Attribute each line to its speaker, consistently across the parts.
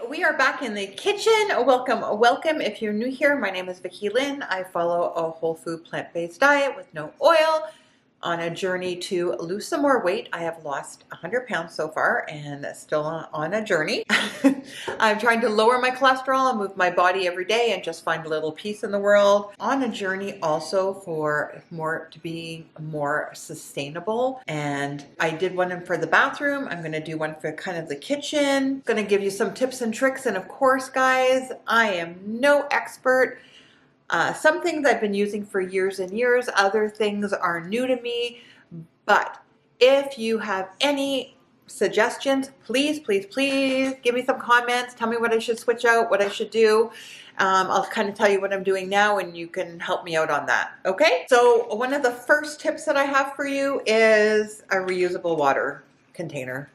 Speaker 1: We are back in the kitchen. Welcome, welcome. If you're new here, my name is Vicki-Lynne. I follow a whole food plant-based diet with no oil on a journey to lose some more weight. I have lost 100 pounds so far and still on a journey. I'm trying to lower my cholesterol and move my body every day and just find a little peace in the world. On a journey also for to be more sustainable. And I did one for the bathroom. I'm going to do one for kind of the kitchen. I'm going to give you some tips and tricks. And of course, guys, I am no expert. Some things I've been using for years and years, other things are new to me, but if you have any suggestions, please, please, please give me some comments. Tell me what I should switch out, what I should do. I'll kind of tell you what I'm doing now and you can help me out on that, okay? So one of the first tips that I have for you is a reusable water container.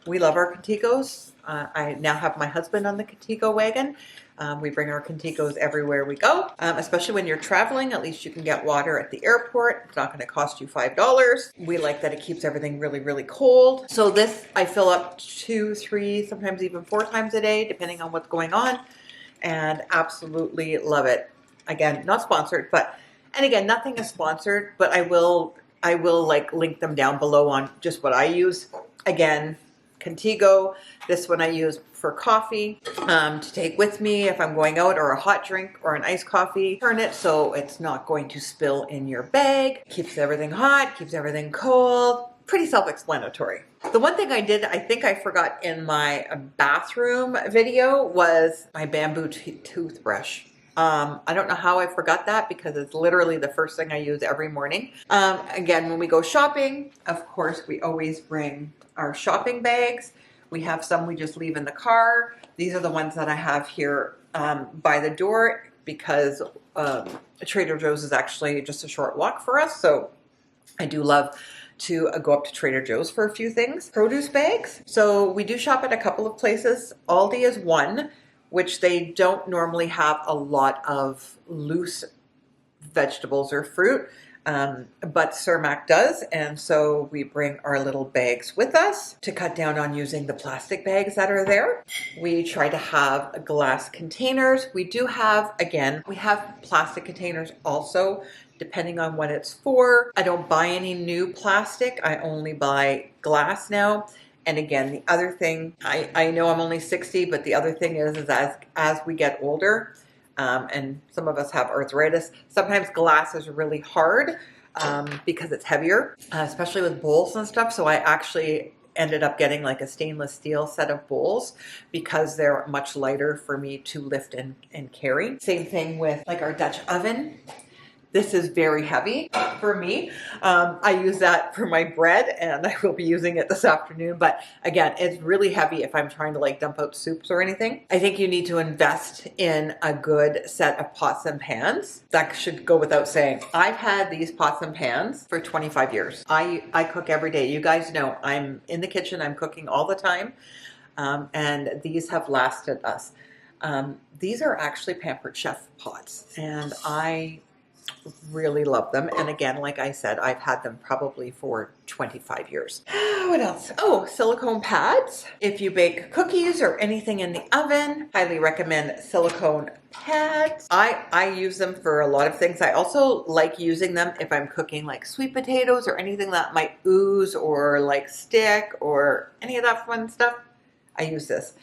Speaker 1: We love our Contigos. I now have my husband on the Contigo wagon. We bring our Contigos everywhere we go, especially when you're traveling. At least you can get water at the airport. It's not going to cost you $5. We like that it keeps everything really, really cold. So this I fill up 2, 3, sometimes even 4 times a day, depending on what's going on, and absolutely love it. Again, not sponsored, and again, nothing is sponsored, but I will like link them down below on just what I use. Again, Contigo. This one I use for coffee to take with me if I'm going out, or a hot drink or an iced coffee. Turn it so it's not going to spill in your bag. Keeps everything hot, keeps everything cold. Pretty self-explanatory. The one thing I did, I think I forgot in my bathroom video, was my bamboo toothbrush. I don't know how I forgot that because it's literally the first thing I use every morning. Again, when we go shopping, of course, we always bring our shopping bags. We have some we just leave in the car. These are the ones that I have here by the door because Trader Joe's is actually just a short walk for us. So I do love to go up to Trader Joe's for a few things. Produce bags. So we do shop at a couple of places. Aldi is one, which they don't normally have a lot of loose vegetables or fruit. But Cermak does, and so we bring our little bags with us to cut down on using the plastic bags that are there. We try to have glass containers. We do have, again, we have plastic containers also, depending on what it's for. I don't buy any new plastic. I only buy glass now. And again, the other thing, I know I'm only 60, but the other thing is as we get older, and some of us have arthritis, sometimes glass is really hard because it's heavier, especially with bowls and stuff. So I actually ended up getting like a stainless steel set of bowls because they're much lighter for me to lift and carry. Same thing with like our Dutch oven. This is very heavy for me. I use that for my bread and I will be using it this afternoon. But again, it's really heavy if I'm trying to like dump out soups or anything. I think you need to invest in a good set of pots and pans. That should go without saying. I've had these pots and pans for 25 years. I cook every day. You guys know I'm in the kitchen. I'm cooking all the time. And these have lasted us. These are actually Pampered Chef pots and I really love them. And again, like I said, I've had them probably for 25 years. What else? Oh, silicone pads. If you bake cookies or anything in the oven, highly recommend silicone pads. I use them for a lot of things. I also like using them if I'm cooking like sweet potatoes or anything that might ooze or like stick or any of that fun stuff. I use this.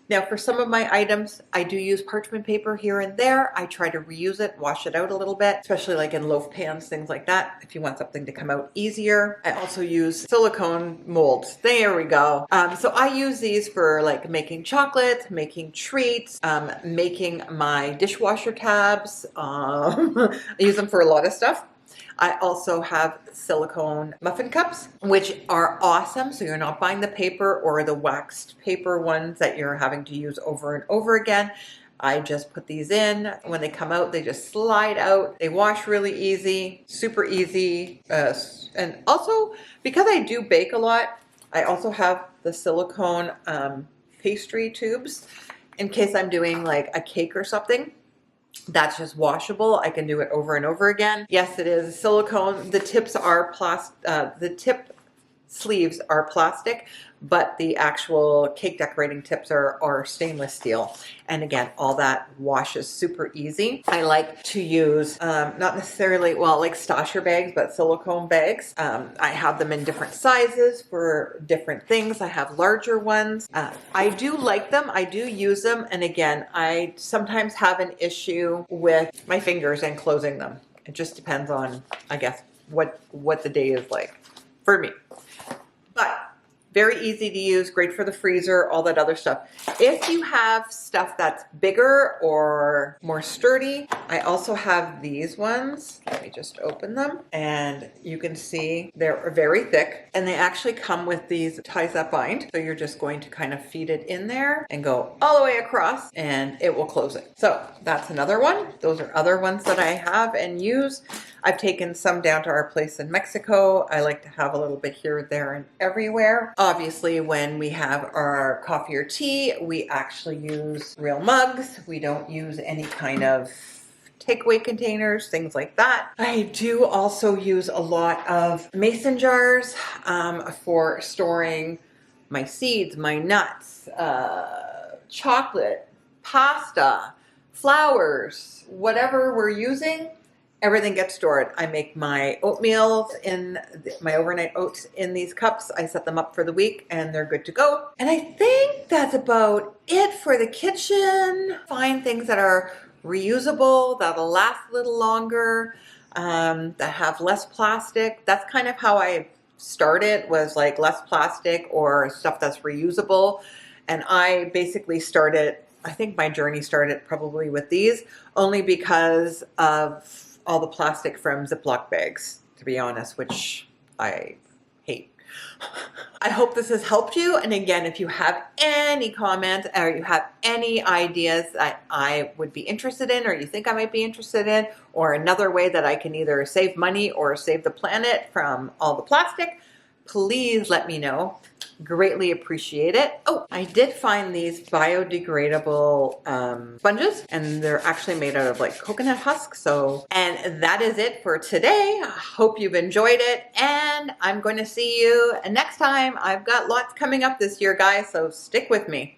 Speaker 1: Now for some of my items, I do use parchment paper here and there. I try to reuse it, wash it out a little bit, especially like in loaf pans, things like that, if you want something to come out easier. I also use silicone molds. There we go. So I use these for like making chocolate, making treats, making my dishwasher tabs. I use them for a lot of stuff. I also have silicone muffin cups, which are awesome. So you're not buying the paper or the waxed paper ones that you're having to use over and over again. I just put these in. When they come out, they just slide out. They wash really easy, super easy. And also, because I do bake a lot, I also have the silicone pastry tubes in case I'm doing like a cake or something. That's just washable. I can do it over and over again. Yes, it is silicone. The tips are plastic. The tip sleeves are plastic, but the actual cake decorating tips are stainless steel. And again, all that washes super easy. I like to use, not necessarily, well, like stasher bags, but silicone bags. I have them in different sizes for different things. I have larger ones. I do like them. I do use them. And again, I sometimes have an issue with my fingers and closing them. It just depends on, I guess, what the day is like for me. But very easy to use, great for the freezer, all that other stuff. If you have stuff that's bigger or more sturdy, I also have these ones. Let me just open them. And you can see they're very thick. And they actually come with these ties that bind. So you're just going to kind of feed it in there and go all the way across and it will close it. So that's another one. Those are other ones that I have and use. I've taken some down to our place in Mexico. I like to have a little bit here, there, and everywhere. Obviously, when we have our coffee or tea, we actually use real mugs. We don't use any kind of takeaway containers, things like that. I do also use a lot of mason jars for storing my seeds, my nuts, chocolate, pasta, flours, whatever we're using. Everything gets stored. I make my oatmeal in my overnight oats in these cups. I set them up for the week and they're good to go. And I think that's about it for the kitchen. Find things that are reusable, that'll last a little longer, that have less plastic. That's kind of how I started, was like less plastic or stuff that's reusable. And I basically started, I think my journey started probably with these, only because of all the plastic from Ziploc bags, to be honest, which I hate. I hope this has helped you. And again, if you have any comments or you have any ideas that I would be interested in or you think I might be interested in, or another way that I can either save money or save the planet from all the plastic, please let me know. Greatly appreciate it. Oh, I did find these biodegradable sponges, and they're actually made out of like coconut husk. And that is it for today. I hope you've enjoyed it, and I'm going to see you next time. I've got lots coming up this year, guys, so stick with me.